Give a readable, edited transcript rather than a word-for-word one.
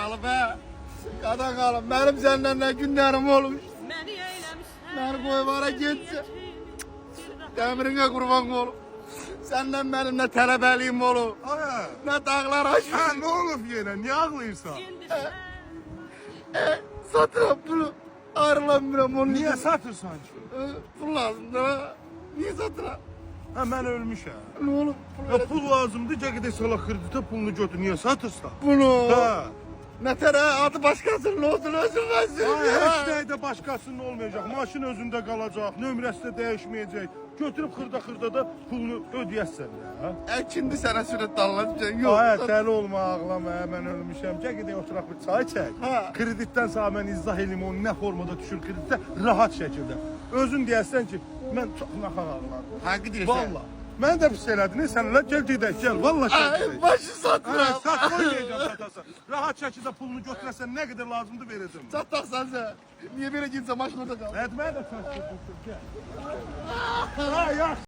qalıb hə. Qadan qalıb. Mənim səndən nə günlərim olmuş. Məni qoyvara getsə. Dəmirinə qurban olub. Səndən mənim nə tələbəliyim olub. Nə dağlar aşır. Ha ne olub yenə? Niyə ağlayırsan? Satıram bunu. Ayrılamıram onu. Niyə satırsan ki? Pul lazımdır ha. Niyə satıram? Ha mən ölmüşəm. Ne olur? Ya pul lazımdır, gəqədə sala kreditə pulunu götür. Niyə satırsan? Bunu. Ha. Nətərə adı başqasının olsun özün versin. Ay, heç nəydə başqasının olmayacaq. Maşın özündə qalacaq, nömrəsi də dəyişməyəcək. Götürüb xırda da pulunu ödəyəsən ya. Əkindir sənə sürət dallanacaq. Yox. Ay, dəli olma, ağlama, mən ölmüşəm. Gəqədə oturaq bir çay çək. Ha. Kreditdən sonra mən izah eləyim onu nə formada düşür kreditə rahat şəkildə. Özün deyəsən ki, mən çox naxaq ağladım. Haqqı deyirsən. Valla. Mən də pis elədin, sənələ gəl gedək, gəl. Valla Ay, şəkildə. başı satıram. Satmayacağım satasan. Rahat şəkildə pulunu götürəsən nə qədər lazımdır verəcəm. Sataqsan sən. Niyə belə gitsə maşın orada qal? Etməyə də söz götürsün, gəl. Ha, yaxşı.